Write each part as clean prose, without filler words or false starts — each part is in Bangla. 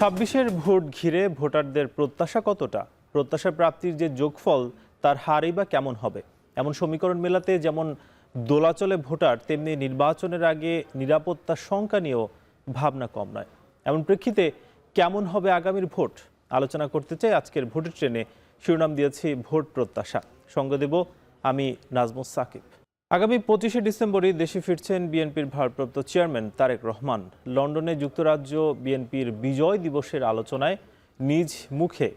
26-এর ভোট ঘিরে ভোটারদের প্রত্যাশা কতটা? প্রত্যাশা প্রাপ্তির যে যোগফল তার হারই বা কেমন হবে? এমন সমীকরণ মেলাতে যেমন দোলাচলে ভোটার, তেমনি নির্বাচনের আগে নিরাপত্তার শঙ্কা নিয়েও ভাবনা কম নয়। এমন প্রেক্ষিতে কেমন হবে আগামীর ভোট আলোচনা করতে চাই আজকের ভোটের ট্রেনে। শিরোনাম দিয়েছি ভোট প্রত্যাশা। সঙ্গ দেব আমি নাজমুস সাকিব। আগামী 25শে ডিসেম্বরই দেশে ফিরছেন বিএনপির ভারপ্রাপ্ত চেয়ারম্যান তারেক রহমান। লন্ডনে যুক্তরাজ্য বিএনপির বিজয় দিবসের আলোচনায় নিজ মুখে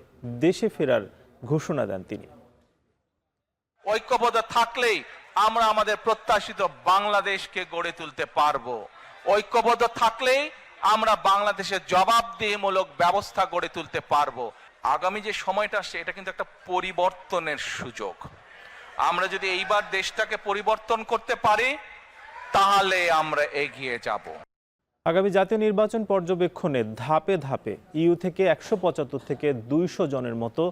দেশে ফেরার ঘোষণা দেন তিনি। ঐক্যবদ্ধ থাকলেই আমরা আমাদের প্রত্যাশিত বাংলাদেশকে গড়ে তুলতে পারবো। ঐক্যবদ্ধ থাকলেই আমরা বাংলাদেশের জবাবদিহিমূলক ব্যবস্থা গড়ে তুলতে পারবো। আগামী যে সময়টা আসছে এটা কিন্তু একটা পরিবর্তনের সুযোগ। আমরা যদি এইবার দেশটাকে পরিবর্তন করতে পারি তাহলে আমরা এগিয়ে যাব। আগামী জাতীয় নির্বাচন পর্যবেক্ষণে ধাপে ধাপে ইউ থেকে 175 থেকে 200 জনের মতো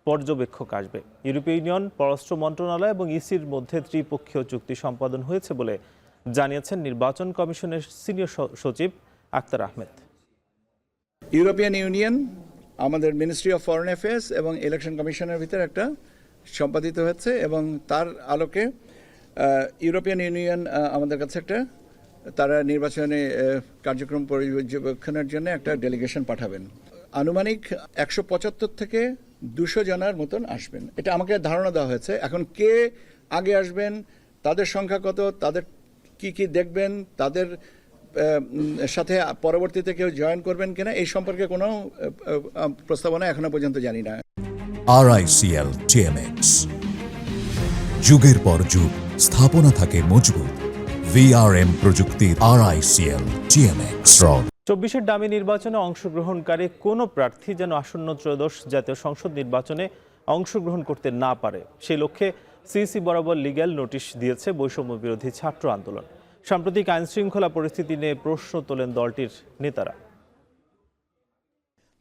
পর্যবেক্ষক আসবে। ইউরোপীয় ইউনিয়ন, পররাষ্ট্র মন্ত্রণালয় এবং ইসির মধ্যে ত্রিপক্ষীয় চুক্তি সম্পাদন হয়েছে বলে জানিয়েছেন নির্বাচন কমিশনের সিনিয়র সচিব আক্তার আহমেদ। ইউরোপিয়ান ইউনিয়ন, আমাদের মিনিস্ট্রি অফ ফরেন অ্যাফেয়ার্স এবং ইলেকশন কমিশনের ভিতরে একটা সম্পাদিত হচ্ছে এবং তার আলোকে ইউরোপিয়ান ইউনিয়ন আমাদের কাছে একটা তারা নির্বাচনে কার্যক্রম পর্যবেক্ষণের জন্য একটা ডেলিগেশন পাঠাবেন। আনুমানিক 175 থেকে 200 জনের মতন আসবেন, এটা আমাকে ধারণা দেওয়া হয়েছে। এখন কে আগে আসবেন, তাদের সংখ্যা কত, তাদের কি কি দেখবেন, তাদের সাথে পরবর্তীতে কেউ জয়েন করবেন কিনা এই সম্পর্কে কোনো প্রস্তাবনা এখনো পর্যন্ত জানি না। RICL TMX, যুগের পর যুগ স্থাপনা থাকে মজবুত। VRM প্রযুক্তির RICL TMX। 24-এর ডামি নির্বাচনে অংশগ্রহণকারী কোনো প্রার্থী যেন আসন্ন ত্রয়োদশ জাতীয় সংসদ নির্বাচনে অংশগ্রহণ করতে না পারে, সেই লক্ষ্যে সিইসি বরাবর লিগ্যাল নোটিশ দিয়েছে বৈষম্য বিরোধী ছাত্র আন্দোলন। সাম্প্রতিক আইন শৃঙ্খলা পরিস্থিতি নিয়ে প্রশ্ন তোলেন দলটির নেতারা।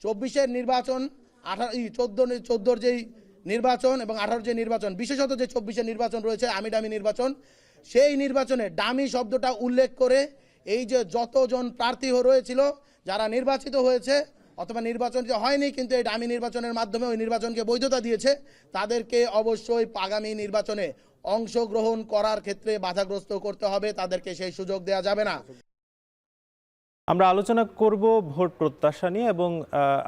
24-এর নির্বাচন, 14-র যেই নির্বাচন এবং 18-র যে নির্বাচন, বিশেষত যে 24-এর নির্বাচন রয়েছে আমি ডামি নির্বাচন, সেই নির্বাচনে ডামি শব্দটা উল্লেখ করে এই যে যতজন প্রার্থী রয়েছিল যারা নির্বাচিত হয়েছে অথবা নির্বাচন হয়নি কিন্তু এই ডামি নির্বাচনের মাধ্যমে ওই নির্বাচনকে বৈধতা দিয়েছে, তাদেরকে অবশ্যই আগামী নির্বাচনে অংশগ্রহণ করার ক্ষেত্রে বাধাগ্রস্ত করতে হবে, তাদেরকে সেই সুযোগ দেওয়া যাবে না। আমরা আলোচনা করব ভোট প্রত্যাশা নিয়ে এবং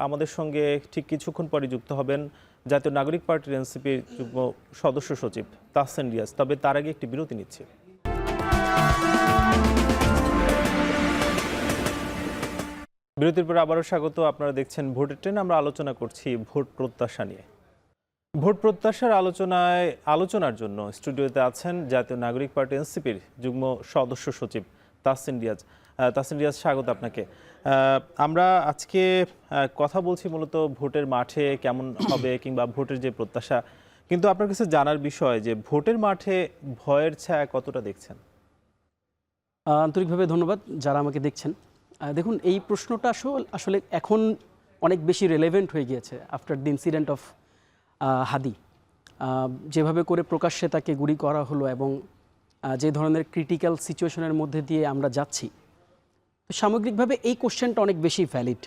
আমাদের সঙ্গে ঠিক কিছুক্ষণ পরে যুক্ত হবেন জাতীয় নাগরিক পার্টির এনসিপির যুগ্ম সদস্য সচিব তাহসিন রিয়াজ। তবে তার আগে একটি বিরতি নিচ্ছি। বিরতির পর আবারও স্বাগত। আপনারা দেখছেন ভোটের ট্রেন। আমরা আলোচনা করছি ভোট প্রত্যাশা নিয়ে। ভোট প্রত্যাশার আলোচনার জন্য স্টুডিওতে আছেন জাতীয় নাগরিক পার্টি এনসিপির যুগ্ম সদস্য সচিব তাহসিন রিয়াজ। তাহসিন রিয়াজ, স্বাগত আপনাকে। আমরা আজকে কথা বলছি মূলত ভোটের মাঠে কেমন হবে কিংবা ভোটের যে প্রত্যাশা, কিন্তু আপনার কাছে জানার বিষয় যে ভোটের মাঠে ভয়ের ছায়া কতটা দেখছেন? আন্তরিকভাবে ধন্যবাদ যারা আমাকে দেখছেন। দেখুন, এই প্রশ্নটা আসলে এখন অনেক বেশি রেলেভেন্ট হয়ে গিয়েছে আফটার দ্য ইনসিডেন্ট অফ হাদি। যেভাবে করে প্রকাশ্যে তাকে গুলি করা হলো এবং যে ধরনের ক্রিটিক্যাল সিচুয়েশনের মধ্যে দিয়ে আমরা যাচ্ছি, তো সামগ্রিকভাবে এই কোশ্চেনটা অনেক বেশি ভ্যালিড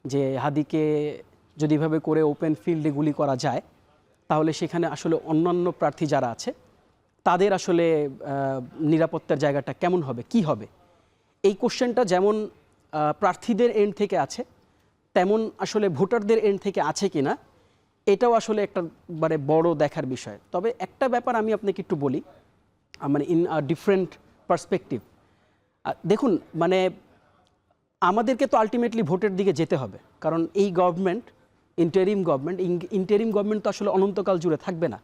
যে হাদিকে যদি এভাবে করে ওপেন ফিল্ডে গুলি করা যায় তাহলে সেখানে আসলে অন্যান্য প্রার্থী যারা আছে তাদের আসলে নিরাপত্তার জায়গাটা কেমন হবে, কি হবে। এই কোশ্চেনটা যেমন প্রার্থীদের এন্ড থেকে আছে তেমন আসলে ভোটারদের এন্ড থেকে আছে কিনা এটাও আসলে একটা বড় দেখার বিষয়। তবে একটা ব্যাপার আমি আপনাকে একটু বলি, মানে ইন আ ডিফারেন্ট পার্সপেক্টিভ। দেখুন, মানে আমাদেরকে তো আলটিমেটলি ভোটের দিকে যেতে হবে, কারণ এই গভর্নমেন্ট ইন্টারিম গভর্নমেন্ট তো আসলে অনন্তকাল জুড়ে থাকবে না।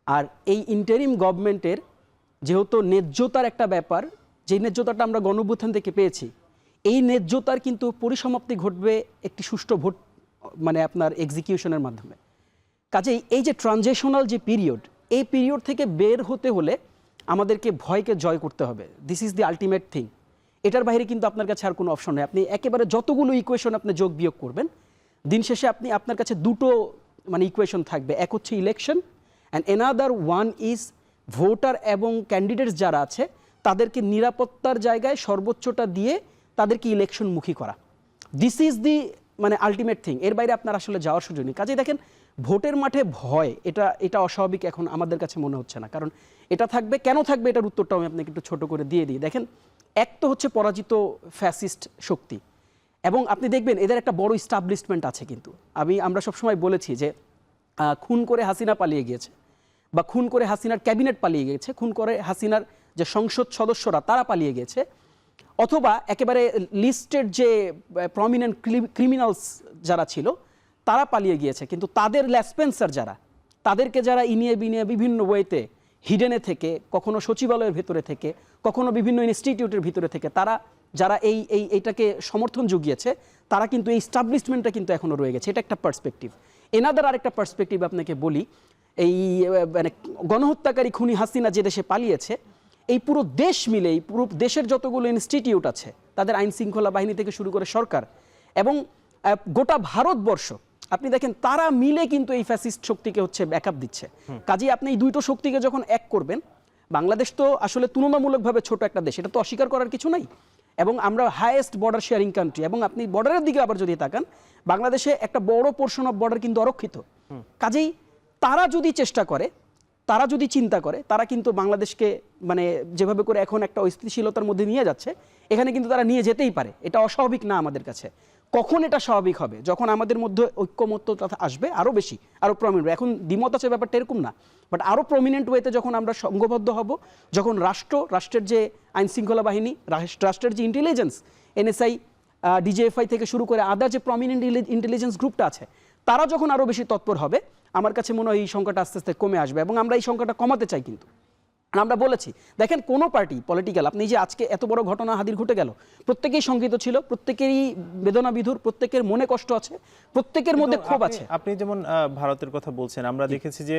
আর এই ইন্টারিম গভর্নমেন্টের যেহেতু ন্যায্যতার একটা ব্যাপার, যে ন্যায্যতাটা আমরা গণঅভ্যুত্থান থেকে পেয়েছি, এই ন্যায্যতার কিন্তু পরিসমাপ্তি ঘটবে একটি সুষ্ঠু ভোট মানে আপনার এক্সিকিউশনের মাধ্যমে। কাজেই এই যে ট্রানজিশনাল যে পিরিয়ড, এই পিরিয়ড থেকে বের হতে হলে আমাদেরকে ভয়কে জয় করতে হবে। This is the ultimate thing. এটার বাইরে কিন্তু আপনার কাছে আর কোনো অপশন নেই। আপনি একেবারে যতগুলো ইকুয়েশন আপনি যোগ বিয়োগ করবেন, দিন শেষে আপনার কাছে দুটো ইকুয়েশন থাকবে। এক হচ্ছে election and another one is voter এবং ক্যান্ডিডেটস যারা আছে তাদেরকে নিরাপত্তার জায়গায় সর্বোচ্চটা দিয়ে তাদেরকে ইলেকশনমুখী করা। দিস ইজ দি মানে আলটিমেট থিং, এর বাইরে আপনার আসলে যাওয়ার সুযোগ নেই। কাজেই দেখেন ভোটের মাঠে ভয় এটা অস্বাভাবিক এখন আমাদের কাছে মনে হচ্ছে না, কারণ এটা থাকবে, কেন থাকবে এটার উত্তরটাও আমি আপনাকে একটু ছোট করে দিয়ে দিই। দেখেন, এক তো হচ্ছে পরাজিত ফ্যাসিস্ট শক্তি, এবং আপনি দেখবেন এদের একটা বড় ইস্টাবলিশমেন্ট আছে। কিন্তু আমরা সবসময় বলেছি যে খুন করে হাসিনা পালিয়ে গিয়েছে, বা খুন করে হাসিনার ক্যাবিনেট পালিয়ে গিয়েছে, খুন করে হাসিনার যে সংসদ সদস্যরা তারা পালিয়ে গেছে, অথবা একেবারে লিস্টেড যে প্রমিনেন্ট ক্রিমিনালস যারা ছিল তারা পালিয়ে গিয়েছে। কিন্তু তাদের ল্যাসপেন্সার যারা, তাদেরকে যারা ইনিয়ে বিনিয়ে বিভিন্ন ওয়েতে হিডেনে থেকে, কখনো সচিবালয়ের ভেতরে থেকে, কখনো বিভিন্ন ইনস্টিটিউটের ভিতরে থেকে তারা যারা এইটাকে সমর্থন জুগিয়েছে, তারা কিন্তু এই স্টাবলিশমেন্টটা কিন্তু এখনো রয়ে গেছে। এটা একটা পার্সপেক্টিভ। এনাদার আরেকটা পার্সপেক্টিভ আপনাকে বলি, এই মানে গণহত্যাকারী খুনি হাসিনা যে দেশে পালিয়েছে, এই পুরো দেশ মিলে, এই পুরো দেশের যতগুলো ইনস্টিটিউট আছে, তাদের আইন শৃঙ্খলা বাহিনী থেকে শুরু করে সরকার এবং গোটা ভারতবর্ষ, আপনি দেখেন তারা মিলে কিন্তু এই ফ্যাসিস্ট শক্তিকে হচ্ছে ব্যাকআপ দিচ্ছে। কাজেই আপনি এই দুটো শক্তিকে যখন এক করবেন, বাংলাদেশ তো আসলে তুলনামূলকভাবে ছোট একটা দেশ, এটা তো অস্বীকার করার কিছু নাই, এবং আমরা হাইয়েস্ট বর্ডার শেয়ারিং কান্ট্রি, এবং আপনি বর্ডারের দিকে আবার যদি তাকান, বাংলাদেশে একটা বড় পোর্শন অফ বর্ডার কিন্তু অরক্ষিত। কাজেই তারা যদি চেষ্টা করে, তারা যদি চিন্তা করে, তারা কিন্তু বাংলাদেশকে মানে যেভাবে করে এখন একটা অস্থিতিশীলতার মধ্যে নিয়ে যাচ্ছে, এখানে কিন্তু তারা নিয়ে যেতেই পারে। এটা অস্বাভাবিক না আমাদের কাছে। কখন এটা স্বাভাবিক হবে? যখন আমাদের মধ্যে ঐক্যমত্যতা আসবে আরও বেশি, আরও প্রমিনেন্ট। এখন দ্বিমত আছে, ব্যাপারটা এরকম না, বাট আরও প্রমিনেন্ট ওয়েতে যখন আমরা সংঘবদ্ধ হব, যখন রাষ্ট্রের যে আইন শৃঙ্খলা বাহিনী, রাষ্ট্রের যে ইন্টেলিজেন্স, এনএসআই, ডিজিএফআই থেকে শুরু করে আদার যে প্রমিনেন্ট ইন্টেলিজেন্স গ্রুপটা আছে, তারা যখন আরও বেশি তৎপর হবে, আমার কাছে মনে হয় এই সংখ্যাটা আস্তে আস্তে কমে আসবে, এবং আমরা এই সংখ্যাটা কমাতে চাই। কিন্তু আমরা বলেছি, দেখেন কোনো পার্টি পলিটিক্যাল, আপনি যে আজকে এত বড় ঘটনা হাদির ঘটে গেল, প্রত্যেকেই শঙ্কিত ছিল, প্রত্যেকেরই বেদনা বিধুর, প্রত্যেকের মনে কষ্ট আছে, প্রত্যেকের মধ্যে ক্ষোভ আছে। আপনি যেমন ভারতের কথা বলছেন, আমরা দেখেছি যে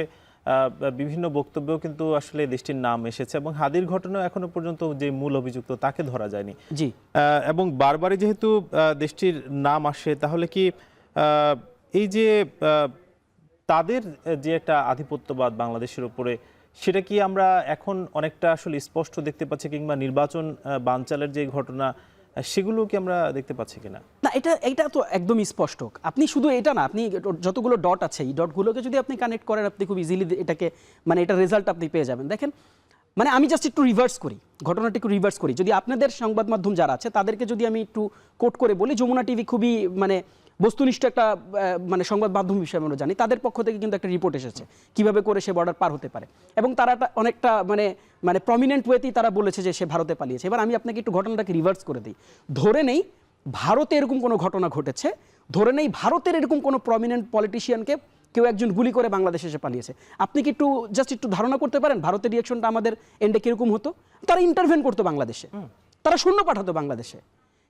বিভিন্ন বক্তব্যেও কিন্তু আসলে দেশটির নাম এসেছে, এবং হাদির ঘটনা এখনো পর্যন্ত যে মূল অভিযুক্ত তাকে ধরা যায়নি। জি, এবং বারবারই যেহেতু দেশটির নাম আসে, তাহলে কি এই যে তাদের যে একটা আধিপত্যবাদ বাংলাদেশের উপরে, সেটা কি আমরা এখন অনেকটা আসলে স্পষ্ট দেখতে পাচ্ছি, কিংবা নির্বাচন বানচালের যে ঘটনা, সেগুলো কি আমরা দেখতে পাচ্ছি কিনা? না, এটা তো একদমই স্পষ্ট। আপনি শুধু এটা না, আপনি যতগুলো ডট আছে, এই ডটগুলোকে যদি আপনি কানেক্ট করেন, আপনি খুব ইজিলি এটাকে মানে এটা রেজাল্ট আপনি পেয়ে যাবেন। দেখেন, মানে আমি জাস্ট একটু রিভার্স করি, ঘটনাটা একটু রিভার্স করি। যদি আপনাদের সংবাদ মাধ্যম যারা আছে তাদেরকে যদি আমি একটু কোট করে বলি, যমুনা টিভি খুবই মানে বস্তুনিষ্ঠ একটা মানে সংবাদ মাধ্যম হিসেবে আমরা জানি, তাদের পক্ষ থেকে কিন্তু একটা রিপোর্ট এসেছে কিভাবে করে সে বর্ডার পার হতে পারে, এবং তারা অনেকটা মানে প্রমিনেন্ট ওয়েতেই তারা বলেছে যে সে ভারতে পালিয়েছে। এবার আমি আপনাকে একটু ঘটনাটাকে রিভার্স করে দিই। ধরে নেই ভারতে এরকম কোনো ঘটনা ঘটেছে, ধরে নেই ভারতের এরকম কোনো প্রমিনেন্ট পলিটিশিয়ানকে কেউ একজন গুলি করে বাংলাদেশে এসে পালিয়েছে। আপনি কি একটু ধারণা করতে পারেন ভারতের রিয়াকশনটা আমাদের এন্ডে কিরকম হতো? তারা ইন্টারভেন করতো বাংলাদেশে, তারা সৈন্য পাঠাতো বাংলাদেশে।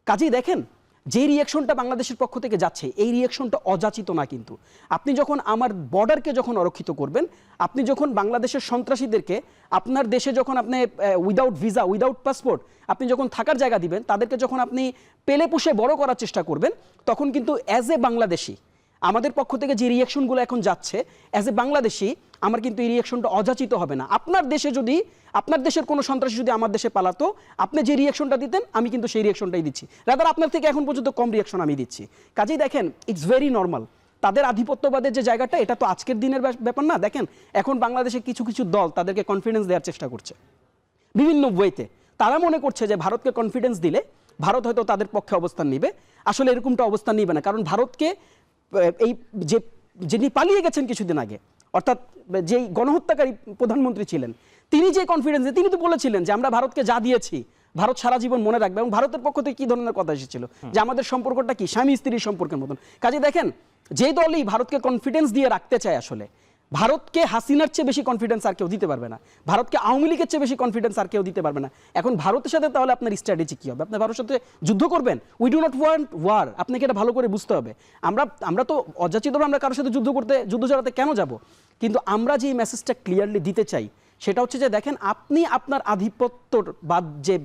কাজেই দেখেন, যে রিয়াকশনটা বাংলাদেশের পক্ষ থেকে যাচ্ছে, এই রিয়াকশনটা অযাচিত না। কিন্তু আপনি যখন আমার বর্ডারকে যখন অরক্ষিত করবেন, আপনি যখন বাংলাদেশের সন্ত্রাসীদেরকে আপনার দেশে যখন আপনি উইদাউট ভিসা, উইদাউট পাসপোর্ট আপনি যখন থাকার জায়গা দিবেন, তাদেরকে যখন আপনি পেলে পুষে বড় করার চেষ্টা করবেন, তখন কিন্তু অ্যাজ এ বাংলাদেশি আমাদের পক্ষ থেকে যে রিয়াকশনগুলো এখন যাচ্ছে, অ্যাজ এ বাংলাদেশি আমার কিন্তু এই রিয়াকশনটা অযাচিত হবে না। আপনার দেশে যদি, আপনার দেশের কোনো সন্ত্রাসী যদি আমার দেশে পালাতো, আপনি যে রিয়াকশনটা দিতেন আমি কিন্তু সেই রিয়াকশনটাই দিচ্ছি, রাদার আপনার থেকে এখন পর্যন্ত কম রিয়াকশন আমি দিচ্ছি। কাজেই দেখেন, ইটস ভেরি নর্মাল। তাদের আধিপত্যবাদের যে জায়গাটা, এটা তো আজকের দিনের ব্যাপার না। দেখেন, এখন বাংলাদেশে কিছু কিছু দল তাদেরকে কনফিডেন্স দেওয়ার চেষ্টা করছে বিভিন্ন ওয়েতে। তারা মনে করছে যে ভারতকে কনফিডেন্স দিলে ভারত হয়তো তাদের পক্ষে অবস্থান নিবে। আসলে এরকমটা অবস্থান নিবে না, কারণ ভারতকে এই যিনি পালিয়ে গেছেন কিছুদিন আগে, অর্থাৎ যেই গণহত্যাকারী প্রধানমন্ত্রী ছিলেন, তিনি যে কনফিডেন্সে, তিনি তো বলেছিলেন যে আমরা ভারতকে যা দিয়েছি ভারত সারা জীবন মনে রাখবে, এবং ভারতের পক্ষ থেকে কি ধরনের কথা এসেছিল যে আমাদের সম্পর্কটা কি স্বামী স্ত্রীর সম্পর্কের মতন। কাজে দেখেন, যে দলই ভারতকে কনফিডেন্স দিয়ে রাখতে চায়, আসলে ভারতকে হাসিনার চেয়ে বেশি কনফিডেন্স আর কেউ দিতে পারবে না, ভারতকে আওয়ামী লীগের চেয়ে বেশি কনফিডেন্স আর কেউ দিতে পারবে না। এখন ভারতের সাথে তাহলে আপনার স্ট্র্যাটেজি কি হবে? আপনি ভারতের সাথে যুদ্ধ করবেন? We do not want war. আপনাকে এটা ভালো করে বুঝতে হবে। আমরা তো অযাচিতভাবে আমরা কারোর সাথে যুদ্ধ চালাতে কেন যাব? কিন্তু আমরা যে মেসেজটা ক্লিয়ারলি দিতে চাই, সেটা হচ্ছে যে দেখেন, আপনি আপনার আধিপত্যর বা যে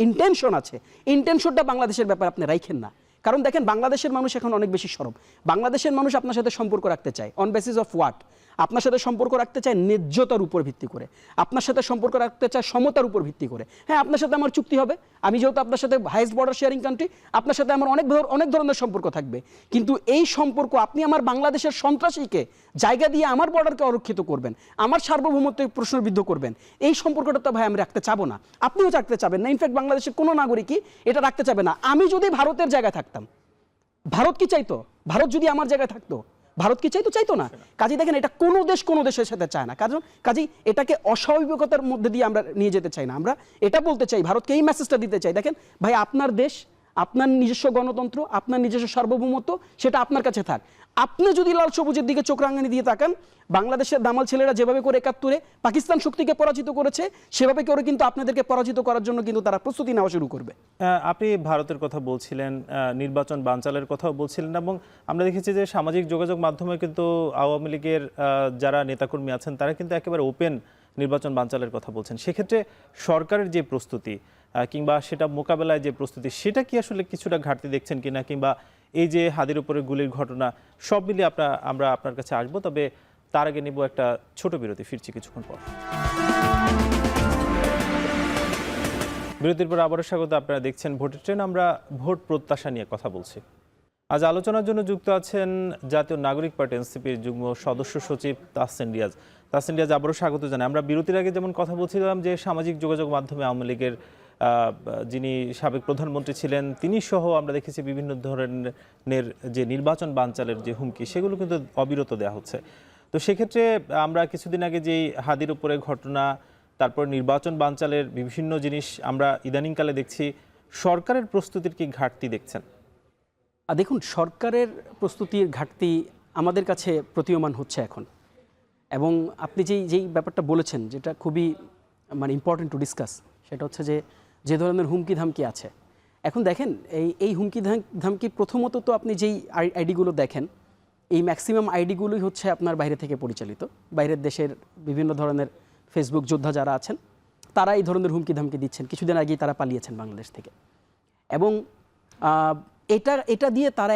ইন্টেনশন আছে, ইন্টেনশনটা বাংলাদেশের ব্যাপারে আপনি রাখেন না। কারণ দেখেন, বাংলাদেশের মানুষ এখন অনেক বেশি সরব। বাংলাদেশের মানুষ আপনার সাথে সম্পর্ক রাখতে চায়। On basis of what? আপনার সাথে সম্পর্ক রাখতে চায় ন্যায্যতার উপর ভিত্তি করে, আপনার সাথে সম্পর্ক রাখতে চায় সমতার উপর ভিত্তি করে। হ্যাঁ, আপনার সাথে আমার চুক্তি হবে, আমি যেহেতু আপনার সাথে হাইয়েস্ট বর্ডার শেয়ারিং কান্ট্রি, আপনার সাথে আমার অনেক ধরনের সম্পর্ক থাকবে, কিন্তু এই সম্পর্ক আপনি আমার বাংলাদেশের সন্ত্রাসীকে জায়গা দিয়ে আমার বর্ডারকে অরক্ষিত করবেন, আমার সার্বভৌমত্বকে প্রশ্নবিদ্ধ করবেন, এই সম্পর্কটা তো ভাই আমি রাখতে চাবো না, আপনিও রাখতে চাবেন না, ইনফ্যাক্ট বাংলাদেশের কোনো নাগরিকই এটা রাখতে চাবে না। আমি যদি ভারতের জায়গায় থাকতাম, ভারত কি চাইতো? ভারত যদি আমার জায়গায় থাকতো, ভারত কি চাইতো? চাইতো না। কাজেই দেখেন, এটা কোনো দেশের সাথে চায় না, কারণ কাজেই এটাকে অস্বাভাবিকতার মধ্যে দিয়ে আমরা নিয়ে যেতে চাই না। আমরা এটা বলতে চাই, ভারতকে এই মেসেজটা দিতে চাই, দেখেন ভাই, আপনার দেশ, আপনার নিজস্ব গণতন্ত্র, আপনার নিজস্ব সার্বভৌমত্ব, সেটা আপনার কাছে থাক। আপনি যদি লাল সবুজের দিকে চোখ রাঙানি দিয়ে তাকান, বাংলাদেশের দামাল ছেলেরা যেভাবে করে ৭১-এ পাকিস্তান শক্তিকে পরাজিত করেছে, সেভাবে করে কিন্তু আপনাদেরকে পরাজিত করার জন্য কিন্তু তারা প্রস্তুতি নেওয়া শুরু করবে। আপনি ভারতের কথা বলছিলেন, নির্বাচন বানচালের কথাও বলছিলেন, এবং আমরা দেখেছি যে সামাজিক যোগাযোগ মাধ্যমে কিন্তু আওয়ামী লীগের যারা নেতাকর্মী আছেন তারা কিন্তু একেবারে ওপেন নির্বাচন বানচালের কথা বলছেন। সেক্ষেত্রে সরকারের যে প্রস্তুতি কিংবা সেটা মোকাবেলায় যে প্রস্তুতি, সেটা কি আসলে কিছুটা ঘাটতি দেখছেন কিনা, কিংবা এই যে হাদির উপরে গুলির ঘটনা, সব মিলিয়ে আমরা আপনার কাছে আসবো, তবে তার আগে নিব একটা ছোট বিরতি। ফিরছি কিছুক্ষণ পর। বিরতির পর আবারও স্বাগত। আপনারা দেখছেন ভোটের ট্রেন। আমরা ভোট প্রত্যাশা নিয়ে কথা বলছি। আজ আলোচনার জন্য যুক্ত আছেন জাতীয় নাগরিক পার্টি এনসিপির যুগ্ম সদস্য সচিব তাহসিন রিয়াজ। তাহসিন রিয়াজ, আবারও স্বাগত জানাই। আমরা বিরতির আগে যেমন কথা বলছিলাম যে সামাজিক যোগাযোগ মাধ্যমে আওয়ামী লীগের যিনি সাবেক প্রধানমন্ত্রী ছিলেন তিনি সহ আমরা দেখেছি বিভিন্ন ধরনের যে নির্বাচন বানচালের যে হুমকি, সেগুলো কিন্তু অবিরত দেওয়া হচ্ছে। তো সেক্ষেত্রে আমরা কিছুদিন আগে যেই হাদির উপরে ঘটনা, তারপর নির্বাচন বানচালের বিভিন্ন জিনিস আমরা ইদানিংকালে দেখছি, সরকারের প্রস্তুতির কি ঘাটতি দেখছেন? দেখুন, সরকারের প্রস্তুতির ঘাটতি আমাদের কাছে প্রতীয়মান হচ্ছে এখন, এবং আপনি যেই ব্যাপারটা বলেছেন, যেটা খুবই মানে ইম্পর্টেন্ট টু ডিসকাস, সেটা হচ্ছে যে ধরনের হুমকি ধামকি আছে এখন। দেখেন, এই হুমকি ধামকি প্রথমত তো আপনি যেই আইডিগুলো দেখেন, এই ম্যাক্সিমাম আইডিগুলোই হচ্ছে আপনার বাইরে থেকে পরিচালিত, বাইরের দেশের বিভিন্ন ধরনের ফেসবুক যোদ্ধা যারা আছেন তারা এই ধরনের হুমকি ধামকি দিচ্ছেন। কিছুদিন আগেই তারা পালিয়েছেন বাংলাদেশ থেকে, এবং এটা দিয়ে তারা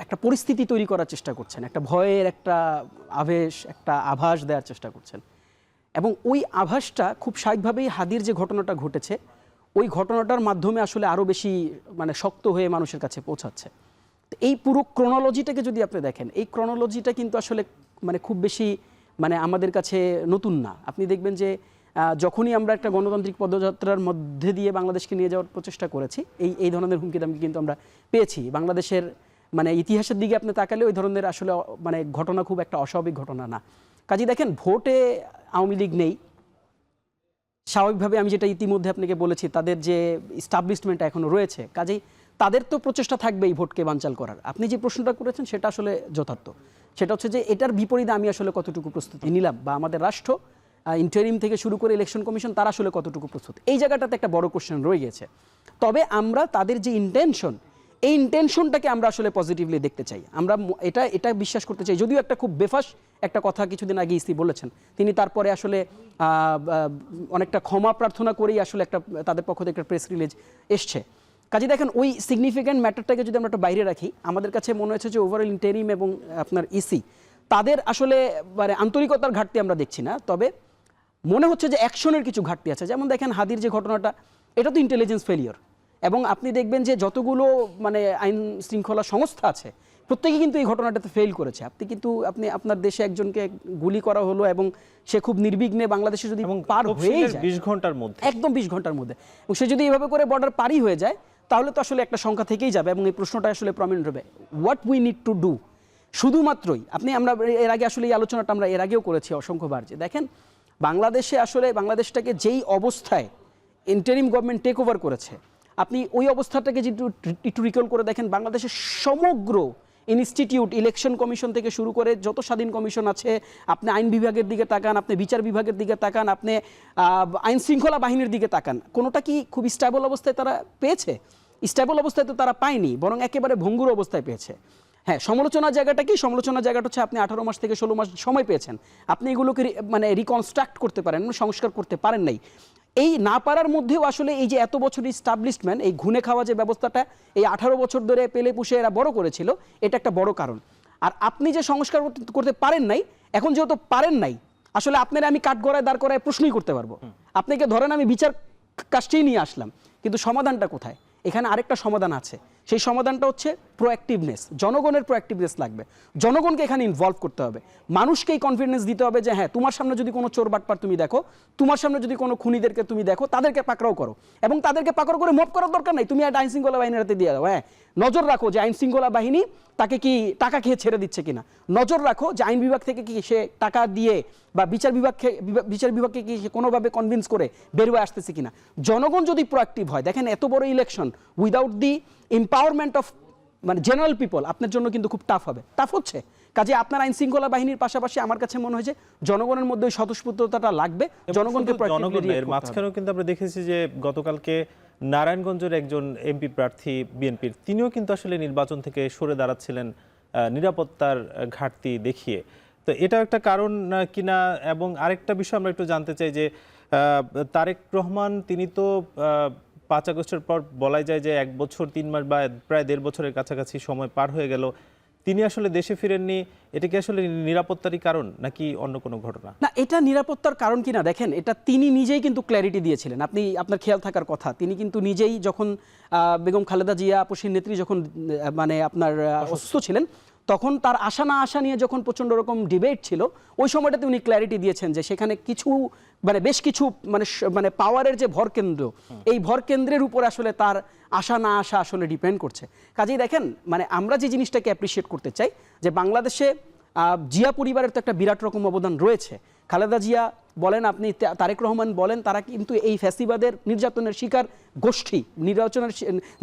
একটা পরিস্থিতি তৈরি করার চেষ্টা করছেন, একটা ভয়ের একটা আবেশ, একটা আভাস দেওয়ার চেষ্টা করছেন, এবং ওই আভাসটা খুব স্বাভাবিকভাবেই হাদির যে ঘটনাটা ঘটেছে ওই ঘটনাটার মাধ্যমে আসলে আরও বেশি শক্ত হয়ে মানুষের কাছে পৌঁছাচ্ছে। এই পুরো ক্রোনোলজিটাকে যদি আপনি দেখেন, এই ক্রোনোলজিটা কিন্তু আসলে খুব বেশি আমাদের কাছে নতুন না। আপনি দেখবেন যে যখনই আমরা একটা গণতান্ত্রিক পদযাত্রার মধ্যে দিয়ে বাংলাদেশকে নিয়ে যাওয়ার প্রচেষ্টা করেছি, এই ধরনের হুমকি দামকি কিন্তু আমরা পেয়েছি। বাংলাদেশের ইতিহাসের দিকে আপনি তাকালে ওই ধরনের আসলে ঘটনা খুব একটা অস্বাভাবিক ঘটনা না। কাজেই দেখেন, ভোটে আওয়ামী লীগ নেই, স্বাভাবিকভাবে আমি যেটা ইতিমধ্যে আপনাকে বলেছি, তাদের যে ইস্টাবলিশমেন্ট এখনও রয়েছে, কাজেই তাদের তো প্রচেষ্টা থাকবে এই ভোটকে বানচাল করার। আপনি যে প্রশ্নটা করেছেন সেটা আসলে যথার্থ, সেটা হচ্ছে যে এটার বিপরীতে আমি আসলে কতটুকু প্রস্তুতি নিলাম, বা আমাদের রাষ্ট্র ইন্টারিম থেকে শুরু করে ইলেকশন কমিশন তারা আসলে কতটুকু প্রস্তুত, এই জায়গাটাতে একটা বড় কোশ্চেন রয়ে গেছে। তবে আমরা তাদের যে ইন্টেনশন, এই ইন্টেনশনটাকে আমরা আসলে পজিটিভলি দেখতে চাই। আমরা এটা বিশ্বাস করতে চাই, যদিও একটা খুব বেফাস একটা কথা কিছুদিন আগে ইসি বলেছেন, তিনি তারপরে আসলে অনেকটা ক্ষমা প্রার্থনা করেই আসলে একটা তাদের পক্ষ থেকে একটা প্রেস রিলিজ এসছে। কাজে দেখেন, ওই সিগনিফিক্যান্ট ম্যাটারটাকে যদি আমরা একটা বাইরে রাখি, আমাদের কাছে মনে হচ্ছে যে ওভারঅল ইন্টারিম এবং আপনার ইসি তাদের আসলে আন্তরিকতার ঘাটতি আমরা দেখছি না, তবে মনে হচ্ছে যে অ্যাকশনের কিছু ঘাটতি আছে। যেমন দেখেন, হাদির যে ঘটনাটা, এটা তো ইন্টেলিজেন্স ফেলিওর, এবং আপনি দেখবেন যে যতগুলো আইন শৃঙ্খলা সংস্থা আছে প্রত্যেকেই কিন্তু এই ঘটনাটাতে ফেল করেছে। আপনি আপনার দেশে একজনকে গুলি করা হলো এবং সে খুব নির্বিঘ্নে বাংলাদেশে যদি পার হয়ে যায় 20 ঘন্টার মধ্যে, একদম 20 ঘন্টার মধ্যে, এবং সে যদি এইভাবে করে বর্ডার পারই হয়ে যায়, তাহলে তো আসলে একটা সংখ্যা থেকেই যাবে, এবং এই প্রশ্নটা আসলে প্রমিনেন্ট হবে, what we need to do. শুধুমাত্রই আমরা এর আগে আসলে এই আলোচনাটা আমরা এর আগেও করেছি অসংখ্যবার, যে দেখেন বাংলাদেশে আসলে বাংলাদেশটাকে যেই অবস্থায় ইন্টারিম গভর্নমেন্ট টেক ওভার করেছে, আপনি ওই অবস্থাটাকে যদি একটু রিকল করে দেখেন, বাংলাদেশের সমগ্র ইনস্টিটিউট, ইলেকশন কমিশন থেকে শুরু করে যত স্বাধীন কমিশন আছে, আপনি আইন বিভাগের দিকে তাকান, আপনি বিচার বিভাগের দিকে তাকান, আপনি আইন শৃঙ্খলা বাহিনীর দিকে তাকান, কোনোটা কি খুব স্টেবল অবস্থায় তারা পেয়েছে? স্টেবল অবস্থায় তো তারা পায়নি, বরং একেবারে ভঙ্গুর অবস্থায় পেয়েছে। হ্যাঁ, সমালোচনার জায়গাটা কি? সমালোচনার জায়গাটা হচ্ছে আপনি 18 মাস থেকে 16 মাস সময় পেয়েছেন, আপনি এগুলোকে রিকনস্ট্রাক্ট করতে পারেন, সংস্কার করতে পারেন নাই। এই না পারার মধ্যেও আসলে এই যে এত বছর ইস্টাবলিশমেন্ট, এই ঘুনে খাওয়া যে ব্যবস্থাটা এই 18 বছর ধরে পেলে পুষে এরা বড় করেছিল, এটা একটা বড় কারণ। আর আপনি যে সংস্কার করতে পারেন নাই, এখন যেহেতু পারেন নাই, আসলে আপনারা আমি কাঠগড়ায় দাঁড় করায় প্রশ্নই করতে পারবো। আপনাকে ধরেন আমি বিচার কাজটাই নিয়ে আসলাম, কিন্তু সমাধানটা কোথায়? এখানে আরেকটা সমাধান আছে, সেই সমাধানটা হচ্ছে প্রোঅ্যাক্টিভনেস। জনগণের প্রোঅ্যাক্টিভনেস লাগবে, জনগণকে এখানে ইনভলভ করতে হবে, মানুষকে এই কনফিডেন্স দিতে হবে যে হ্যাঁ, তোমার সামনে যদি কোনো চোর বাটপার তুমি দেখো, তোমার সামনে যদি কোনো খুনিদেরকে তুমি দেখো, তাদেরকে পাকড়াও করো, এবং তাদেরকে পাকড়াও করে মপ করার দরকার নাই, তুমি একটা আইন শৃঙ্খলা বাহিনীর হাতে দিয়ে দাও। হ্যাঁ, নজর রাখো যে আইন শৃঙ্খলা বাহিনী তাকে কি টাকা খেয়ে ছেড়ে দিচ্ছে কিনা, নজর রাখো যে আইন বিভাগ থেকে কি সে টাকা দিয়ে বা বিচার বিভাগকে কি সে কোনোভাবে কনভিন্স করে বের হয়ে আসতেছে কিনা। জনগণ যদি প্রোঅ্যাক্টিভ হয়, দেখেন এত বড় election without the empowerment of মানে জেনারেল পিপল আপনার জন্য কিন্তু খুব টাফ হবে, টাফ হচ্ছে। কাজে আপনার আইন শৃঙ্খলা বাহিনীর পাশাপাশি আমার কাছে মনে হয় যে জনগণের মধ্যে ওই স্বতঃস্ফূর্ততাটা লাগবে, জনগণকে জনগণের মাঝখানেও কিন্তু আমরা দেখেছি যে গতকালকে নারায়ণগঞ্জের একজন এমপি প্রার্থী বিএনপির, তিনিও কিন্তু আসলে নির্বাচন থেকে সরে দাঁড়াচ্ছিলেন নিরাপত্তার ঘাটতি দেখিয়ে। তো এটা একটা কারণ কিনা, এবং আরেকটা বিষয় আমরা একটু জানতে চাই যে তারেক রহমান তিনি তো 5 আগস্টের পর বলা যায় যে 1 বছর 3 মাস বা প্রায় 1.5 বছরের কাছাকাছি সময় পার হয়ে গেল, তিনি আসলে দেশে ফিরেননি। এটা কি আসলে নিরাপত্তারই কারণ নাকি অন্য কোনো ঘটনা? না, এটা নিরাপত্তার কারণ কিনা, দেখেন এটা তিনি নিজেই কিন্তু ক্ল্যারিটি দিয়েছিলেন। আপনার খেয়াল থাকার কথা, তিনি কিন্তু নিজেই যখন বেগম খালেদা জিয়া আপসীর নেত্রী যখন মানে আপনার অসুস্থ ছিলেন, তখন তার আশা না আশা নিয়ে যখন প্রচণ্ড রকম ডিবেট ছিল, ওই সময়টাতে উনি ক্ল্যারিটি দিয়েছেন যে সেখানে কিছু মানে বেশ কিছু মানে পাওয়ারের যে ভরকেন্দ্র, এই ভরকেন্দ্রের উপর আসলে তার আশা না আশা আসলে ডিপেন্ড করছে। কাজেই দেখেন, মানে আমরা যে জিনিসটাকে অ্যাপ্রিসিয়েট করতে চাই যে বাংলাদেশে জিয়া পরিবারের তো একটা বিরাট রকম অবদান রয়েছে। খালেদা জিয়া বলেন, আপনি তারেক রহমান বলেন, তারা কিন্তু এই ফ্যাসিবাদের নির্যাতনের শিকার গোষ্ঠী,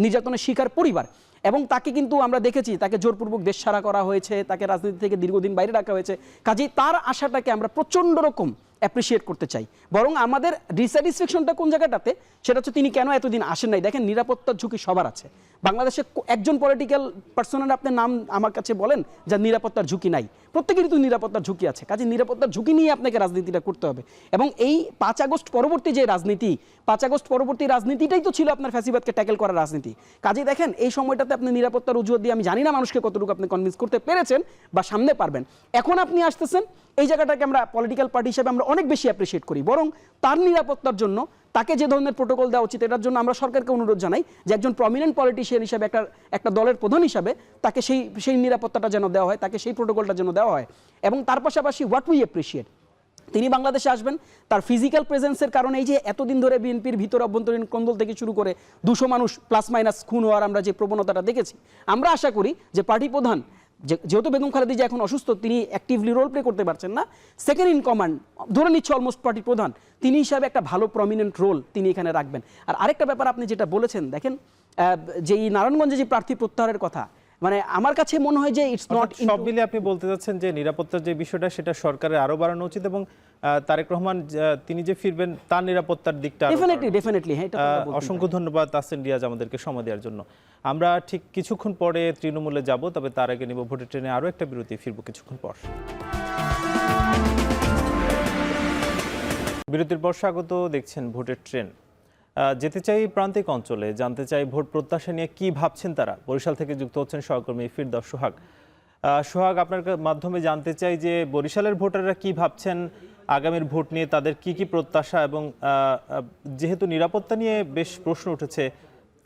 নির্যাতনের শিকার পরিবার, এবং তাকে কিন্তু আমরা দেখেছি তাকে জোরপূর্বক দেশ ছাড়া করা হয়েছে, তাকে রাজনীতি থেকে দীর্ঘদিন বাইরে রাখা হয়েছে। কাজেই তার আশাটাকে আমরা প্রচণ্ড রকম অ্যাপ্রিসিয়েট করতে চাই। বরং আমাদের ডিস্যাটিসফ্যাকশনটা কোন জায়গাটাতে, সেটা হচ্ছে তিনি কেন এতদিন আসেন নাই। দেখেন, নিরাপত্তার ঝুঁকি সবার আছে। বাংলাদেশে একজন পলিটিক্যাল পার্সনের আপনি নাম আমার কাছে বলেন যার নিরাপত্তার ঝুঁকি নাই, প্রত্যেকেরই তো নিরাপত্তার ঝুঁকি আছে। কাজে নিরাপত্তার ঝুঁকি নিয়ে আপনাকে রাজনীতিটা করতে হবে। এবং এই 5 আগস্ট পরবর্তী যে রাজনীতি, 5 আগস্ট পরবর্তী রাজনীতিটাই তো ছিল আপনার ফ্যাসিবাদকে ট্যাকেল করার রাজনীতি। কাজে দেখেন, এই সময়টাতে আপনি নিরাপত্তার অজুহাত দিয়ে, আমি জানি না মানুষকে কতটুকু আপনি কনভিন্স করতে পেরেছেন বা সামনে পারবেন। এখন আপনি আসতেছেন, এই জায়গাটাকে আমরা পলিটিক্যাল পার্টি হিসেবে আমরা অনেক বেশি অ্যাপ্রিসিয়েট করি। বরং তার নিরাপত্তার জন্য তাকে যে ধরনের প্রোটোকল দেওয়া উচিত, এটার জন্য আমরা সরকারকে অনুরোধ জানাই যে একজন প্রমিনেন্ট পলিটিশিয়ান হিসেবে, একটা দলের প্রধান হিসাবে তাকে সেই নিরাপত্তাটা যেন দেওয়া হয়, তাকে সেই প্রোটোকলটা যেন দেওয়া হয়। এবং তার পাশাপাশি হোয়াট উই অ্যাপ্রিসিয়েট, তিনি বাংলাদেশে আসবেন, তার ফিজিক্যাল প্রেজেন্সের কারণে এই যে এতদিন ধরে বিএনপির ভিতর অভ্যন্তরীণ কোন্দল থেকে শুরু করে 200 মানুষ প্লাস মাইনাস খুন হওয়ার আমরা যে প্রবণতাটা দেখেছি, আমরা আশা করি যে পার্টি প্রধান, যেহেতু বেগম খালেদা জিয়া এখন অসুস্থ, তিনি অ্যাক্টিভলি রোল প্লে করতে পারছেন না, সেকেন্ড ইন কমান্ড ধরে নিচ্ছে অলমোস্ট পার্টি প্রধান, তিনি হিসাবে একটা ভালো প্রমিনেন্ট রোল তিনি এখানে রাখবেন। আর আরেকটা ব্যাপার আপনি যেটা বলেছেন, দেখেন যে এই নারায়ণগঞ্জে যে প্রার্থী প্রত্যাহারের কথা, মানে আমার কাছে মনে হয় যে ইটস নট, সব মিলে আপনি বলতে যাচ্ছেন যে নিরাপত্তার যে বিষয়টা সেটা সরকারের আরো বাড়ানো উচিত, এবং তারেক রহমান তিনি যে ফিরবেন তার নিরাপত্তার দিকটা ডেফিনেটলি। হ্যাঁ, অসংখ্য ধন্যবাদ তাসিন রিয়াজ আমাদেরকে সময় দেওয়ার জন্য। আমরা ঠিক কিছুক্ষণ পরে তৃণমূলে যাব, তবে তার আগে নিব ভোটের ট্রেনে আরো একটা বিরতি, ফিরবো কিছুক্ষণ পর। বিরতির পর স্বাগত, দেখছেন ভোটের ট্রেন। যেতে চাই প্রান্তিক অঞ্চলে, জানতে চাই ভোট প্রত্যাশা নিয়ে কি ভাবছেন তারা। বরিশাল থেকে যুক্ত হচ্ছেন সহকর্মী ফিরদৌস সোহাগ। সোহাগ, আপনার মাধ্যমে জানতে চাই যে বরিশালের ভোটাররা কি ভাবছেন আগামীর ভোট নিয়ে, তাদের কি কি প্রত্যাশা, এবং যেহেতু নিরাপত্তা নিয়ে বেশ প্রশ্ন উঠেছে,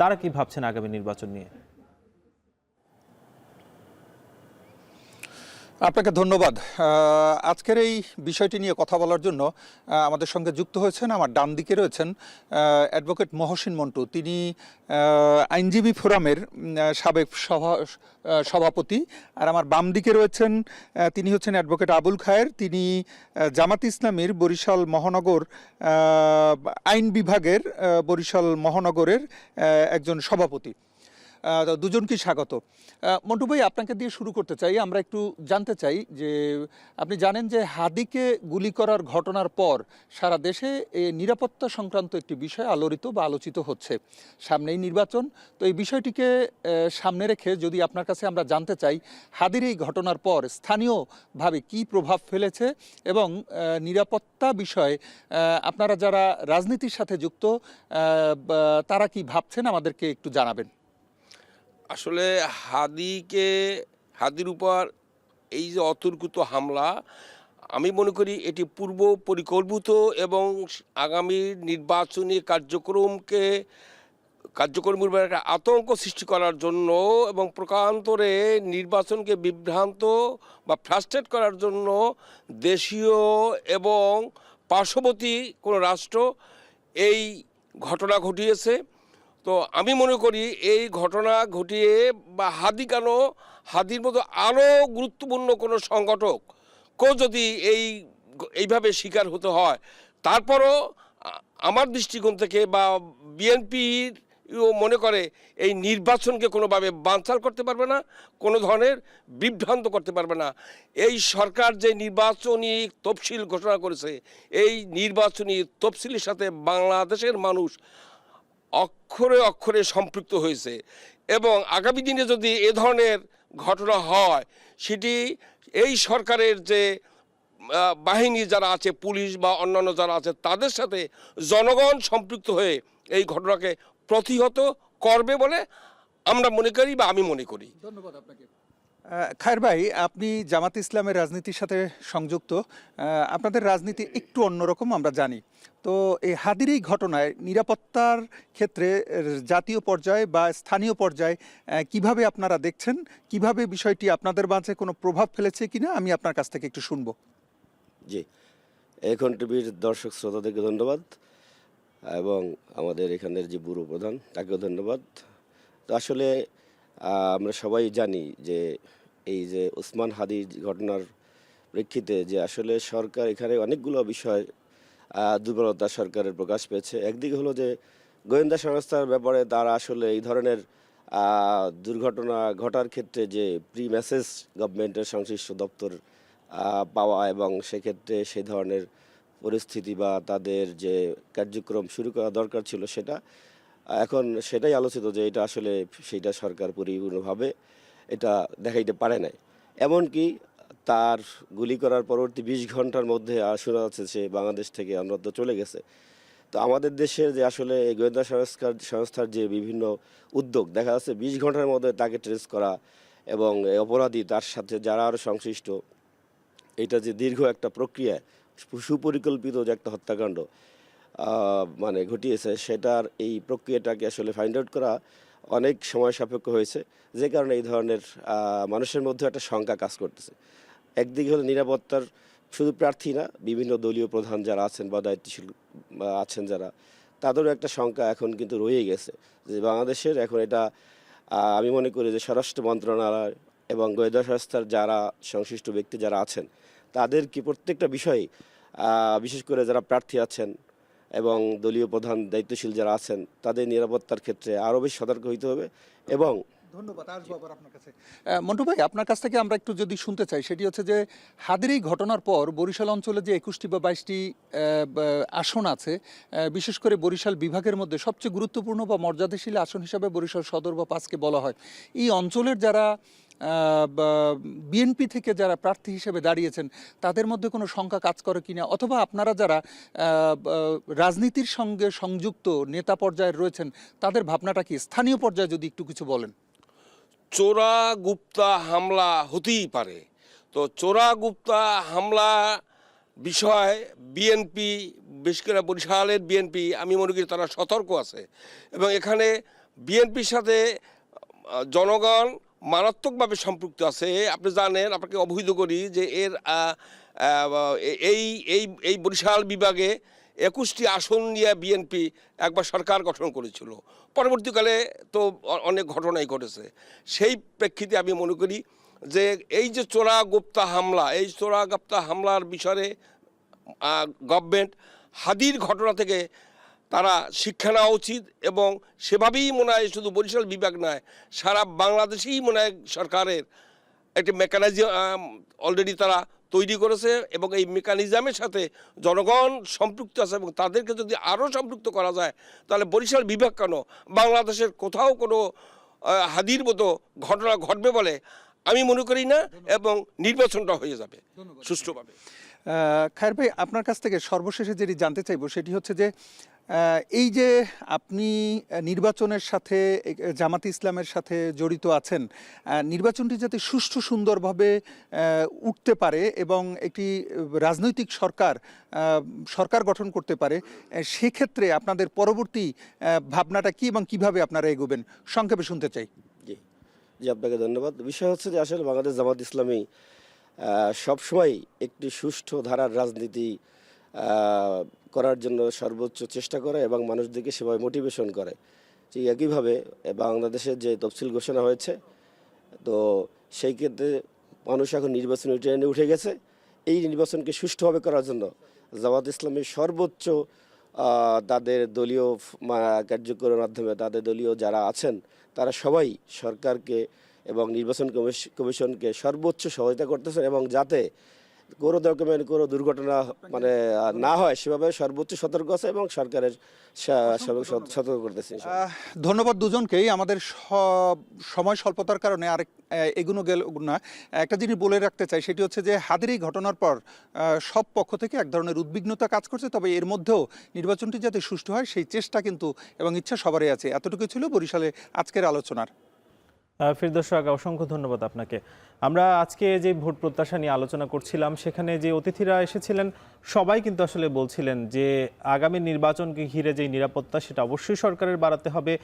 তারা কি ভাবছেন আগামী নির্বাচন নিয়ে? আপনাকে ধন্যবাদ। আজকের এই বিষয়টি নিয়ে কথা বলার জন্য আমাদের সঙ্গে যুক্ত হয়েছেন, আমার ডান দিকে রয়েছেন অ্যাডভোকেট মহসিন মন্টু। তিনি আইনজীবী ফোরামের সাবেক সভাপতি। আর আমার বাম দিকে রয়েছেন, তিনি হচ্ছেন অ্যাডভোকেট আবুল খায়ের। তিনি জামাত ইসলামীর বরিশাল মহানগর আইন বিভাগের বরিশাল মহানগরের একজন সভাপতি। দুজনকে স্বাগত। মন্টু ভাই, আপনাকে দিয়ে শুরু করতে চাই। আমরা একটু জানতে চাই যে আপনি জানেন যে হাদিকে গুলি করার ঘটনার পর সারা দেশে নিরাপত্তা সংক্রান্ত একটি বিষয় আলোড়িত বা আলোচিত হচ্ছে। সামনেই নির্বাচন, তো এই বিষয়টিকে সামনে রেখে যদি আপনার কাছে আমরা জানতে চাই, হাদির এই ঘটনার পর স্থানীয়ভাবে কি প্রভাব ফেলেছে, এবং নিরাপত্তা বিষয়ে আপনারা যারা রাজনীতির সাথে যুক্ত তারা কি ভাবছেন, আমাদেরকে একটু জানাবেন। আসলে হাদির উপর এই যে অতর্কিত হামলা, আমি মনে করি এটি পূর্ব পরিকল্পিত এবং আগামী নির্বাচনী কার্যক্রমের উপর একটা আতঙ্ক সৃষ্টি করার জন্য এবং প্রকারান্তরে নির্বাচনকে বিভ্রান্ত বা ফ্রাস্ট্রেট করার জন্য দেশীয় এবং পার্শ্ববর্তী কোনো রাষ্ট্র এই ঘটনা ঘটিয়েছে। তো আমি মনে করি এই ঘটনা ঘটিয়ে বা হাদির মতো আরও গুরুত্বপূর্ণ কোনো সংগঠককেও যদি এইভাবে শিকার হতে হয়, তারপরও আমার দৃষ্টিকোণ থেকে বা বিএনপির মনে করে এই নির্বাচনকে কোনোভাবে বানচাল করতে পারবে না, কোনো ধরনের বিভ্রান্ত করতে পারবে না। এই সরকার যে নির্বাচনী তফসিল ঘোষণা করেছে, এই নির্বাচনী তফসিলের সাথে বাংলাদেশের মানুষ অক্ষরে অক্ষরে সম্পৃক্ত হয়েছে এবং আগামী দিনে যদি এ ধরনের ঘটনা হয়, সেটি এই সরকারের যে বাহিনী যারা আছে, পুলিশ বা অন্যান্য যারা আছে, তাদের সাথে জনগণ সম্পৃক্ত হয়ে এই ঘটনাকে প্রতিহত করবে বলে আমরা মনে করি বা আমি মনে করি। ধন্যবাদ আপনাকে। খায়ের ভাই, আপনি জামাত ইসলামের রাজনীতির সাথে সংযুক্ত, আপনাদের রাজনীতি একটু অন্যরকম আমরা জানি। তো এই হাদির এই ঘটনায় নিরাপত্তার ক্ষেত্রে জাতীয় পর্যায়ে বা স্থানীয় পর্যায়ে কিভাবে আপনারা দেখছেন, কিভাবে বিষয়টি আপনাদের মাঝে কোনো প্রভাব ফেলেছে কিনা আমি আপনার কাছ থেকে একটু শুনবো। জি, এখন টিভির দর্শক শ্রোতাদেরকে ধন্যবাদ এবং আমাদের এখানের যে ব্যুরো প্রধান তাকেও ধন্যবাদ। তো আসলে আমরা সবাই জানি যে এই যে ওসমান হাদির ঘটনার প্রেক্ষিতে যে আসলে সরকার এখানে অনেকগুলো বিষয় দুর্বলতা সরকারের প্রকাশ পেয়েছে। একদিকে হলো যে গোয়েন্দা সংস্থার ব্যাপারে তারা আসলে এই ধরনের দুর্ঘটনা ঘটার ক্ষেত্রে যে প্রি মেসেজ গভর্নমেন্টের সংশ্লিষ্ট দপ্তর পাওয়া এবং সেক্ষেত্রে সেই ধরনের পরিস্থিতি বা তাদের যে কার্যক্রম শুরু করা দরকার ছিল সেটা এখন সেটাই আলোচিত যে এটা আসলে সেইটা সরকার পরিপূর্ণভাবে এটা দেখাইতে পারে নাই। এমনকি তার গুলি করার পরবর্তী 20 ঘন্টার মধ্যে শোনা যাচ্ছে সে বাংলাদেশ থেকে অন্যত্র চলে গেছে। তো আমাদের দেশের যে আসলে গোয়েন্দা সংস্থার যে বিভিন্ন উদ্যোগ দেখা যাচ্ছে 20 ঘন্টার মধ্যে তাকে ট্রেস করা এবং অপরাধী তার সাথে যারা আরও সংশ্লিষ্ট, এটা যে দীর্ঘ একটা প্রক্রিয়া, সুপরিকল্পিত যে একটা হত্যাকাণ্ড মানে ঘটিয়েছে, সেটার এই প্রক্রিয়াটাকে আসলে ফাইন্ড আউট করা অনেক সময় সাপেক্ষ হয়েছে, যে কারণে এই ধরনের মানুষের মধ্যে একটা শঙ্কা কাজ করতেছে। একদিকে হলো নিরাপত্তার, শুধু প্রার্থী না, বিভিন্ন দলীয় প্রধান যারা আছেন বা দায়িত্বশীল আছেন যারা, তাদেরও একটা শঙ্কা এখন কিন্তু রয়ে গেছে যে বাংলাদেশের এখন এটা আমি মনে করি যে স্বরাষ্ট্র মন্ত্রণালয় এবং গোয়েন্দা সংস্থার যারা সংশ্লিষ্ট ব্যক্তি যারা আছেন তাদের কি প্রত্যেকটা বিষয়ে বিশেষ করে যারা প্রার্থী আছেন এবং দলীয় প্রধান দায়িত্বশীল যারা আছেন তাদের নিরাপত্তার ক্ষেত্রে আরও বেশি সতর্ক হইতে হবে। এবং ধন্যবাদ। আসবো আবার আপনার কাছে। মন্টু ভাই, আপনার কাছ থেকে আমরা একটু যদি শুনতে চাই, সেটি হচ্ছে যে হাদির এই ঘটনার পর বরিশাল অঞ্চলে যে 21টি বা 22টি আসন আছে, বিশেষ করে বরিশাল বিভাগের মধ্যে সবচেয়ে গুরুত্বপূর্ণ বা মর্যাদাশীল আসন হিসাবে বরিশাল সদর বা 5কে বলা হয়। এই অঞ্চলের যারা বিএনপি থেকে যারা প্রার্থী হিসেবে দাঁড়িয়েছেন তাদের মধ্যে কোনো শঙ্কা কাজ করে কিনা, অথবা আপনারা যারা রাজনীতির সঙ্গে সংযুক্ত নেতা পর্যায়ে রয়েছেন তাদের ভাবনাটা কি, স্থানীয় পর্যায়ে যদি একটু কিছু বলেন। চোরা গুপ্তা হামলা হতেই পারে। তো চোরা গুপ্তা হামলা বিষয় বিএনপি, বিশেষ করে বরিশালের বিএনপি, আমি মনে করি তারা সতর্ক আছে এবং এখানে বিএনপির সাথে জনগণ মারাত্মকভাবে সম্পৃক্ত আছে। আপনি জানেন, আপনাকে অবহিত করি যে এর এই বরিশাল বিভাগে 21টি আসন নিয়ে বিএনপি একবার সরকার গঠন করেছিল, পরবর্তীকালে তো অনেক ঘটনাই ঘটেছে। সেই প্রেক্ষিতে আমি মনে করি যে এই যে চোরা গুপ্তা হামলা, এই চোরা গুপ্তা হামলার বিষয়ে গভর্নমেন্ট হাদির ঘটনা থেকে তারা শিক্ষা নেওয়া উচিত এবং সেভাবেই মনে হয় শুধু বরিশাল বিভাগ নয়, সারা বাংলাদেশেই মনে হয় সরকারের একটি মেকানিজম অলরেডি তারা তৈরি করেছে এবং এই মেকানিজমের সাথে জনগণ সম্পৃক্ত আছে এবং তাদেরকে যদি আরও সম্পৃক্ত করা যায় তাহলে বরিশাল বিভাগ কেন, বাংলাদেশের কোথাও কোনো হাদির মতো ঘটনা ঘটবে বলে আমি মনে করি না এবং নির্বাচনটা হয়ে যাবে সুষ্ঠুভাবে। খায়ের ভাই, আপনার কাছ থেকে সর্বশেষে যেটি জানতে চাইবো সেটি হচ্ছে যে এই যে আপনি নির্বাচনের সাথে জামাত ইসলামের সাথে জড়িত আছেন, নির্বাচনটি যাতে সুষ্ঠু সুন্দরভাবে উঠতে পারে এবং একটি রাজনৈতিক সরকার গঠন করতে পারে, সেক্ষেত্রে আপনাদের পরবর্তী ভাবনাটা কি এবং কিভাবে আপনারা এগোবেন সংক্ষেপে শুনতে চাই। জি জি, আপনাকে ধন্যবাদ। বিষয় হচ্ছে যে আসলে বাংলাদেশ জামাত ইসলামী সবসময় একটি সুষ্ঠু ধারার রাজনীতি করার জন্য সর্বোচ্চ চেষ্টা করে এবং মানুষদেরকে সেভাবে মোটিভেশন করে। ঠিক একইভাবে বাংলাদেশের যে তফসিল ঘোষণা হয়েছে, তো সেই ক্ষেত্রে মানুষ এখন নির্বাচনী ট্রেনে উঠে গেছে। এই নির্বাচনকে সুষ্ঠুভাবে করার জন্য জামাত ইসলামী সর্বোচ্চ তাদের দলীয় কার্যক্রমের মাধ্যমে তাদের দলীয় যারা আছেন তারা সবাই সরকারকে এবং নির্বাচন কমিশনকে সর্বোচ্চ সহায়তা করতেছেন এবং যাতে কোনো রকমের কোনো দুর্ঘটনা মানে না হয় সেভাবে সর্বোচ্চ সতর্ক আছে এবং সরকারের সতর্ক করতেছে। ধন্যবাদ দুজনকেই। আমাদের সময় স্বল্পতার কারণে আরেক এগুনো গেল না। একটা জিনিস বলে রাখতে চাই, সেটি হচ্ছে যে হাদির এই ঘটনার পর সব পক্ষ থেকে এক ধরনের উদ্বিগ্নতা কাজ করছে, তবে এর মধ্যেও নির্বাচনটি যাতে সুষ্ঠু হয় সেই চেষ্টা কিন্তু এবং ইচ্ছা সবারই আছে। এতটুকু ছিল বরিশালে আজকের আলোচনার। ফিরদৌস আকা, অসংখ্য ধন্যবাদ আপনাকে। আমরা আজকে যে ভোট প্রত্যাশা নিয়ে আলোচনা করছিলাম, সেখানে যে অতিথিরা এসেছিলেন সবাই কিন্তু আসলে বলছিলেন যে আগামী নির্বাচনকে ঘিরে যে নিরাপত্তা সেটা অবশ্যই সরকারের বাড়াতে হবে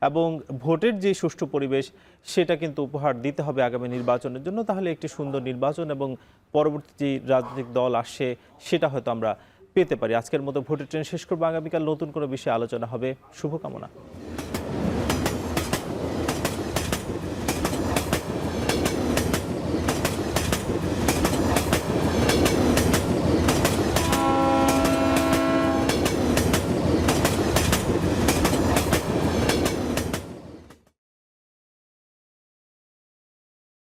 এবং ভোটের যে সুষ্ঠু পরিবেশ সেটা কিন্তু উপহার দিতে হবে আগামী নির্বাচনের জন্য। তাহলে একটি সুন্দর নির্বাচন এবং পরবর্তী যে রাজনৈতিক দল আসে সেটা হয়তো আমরা পেতে পারি। আজকের মতো ভোটের ট্রেন শেষ করবো। আগামীকাল নতুন কোনো বিষয়ে আলোচনা হবে। শুভকামনা।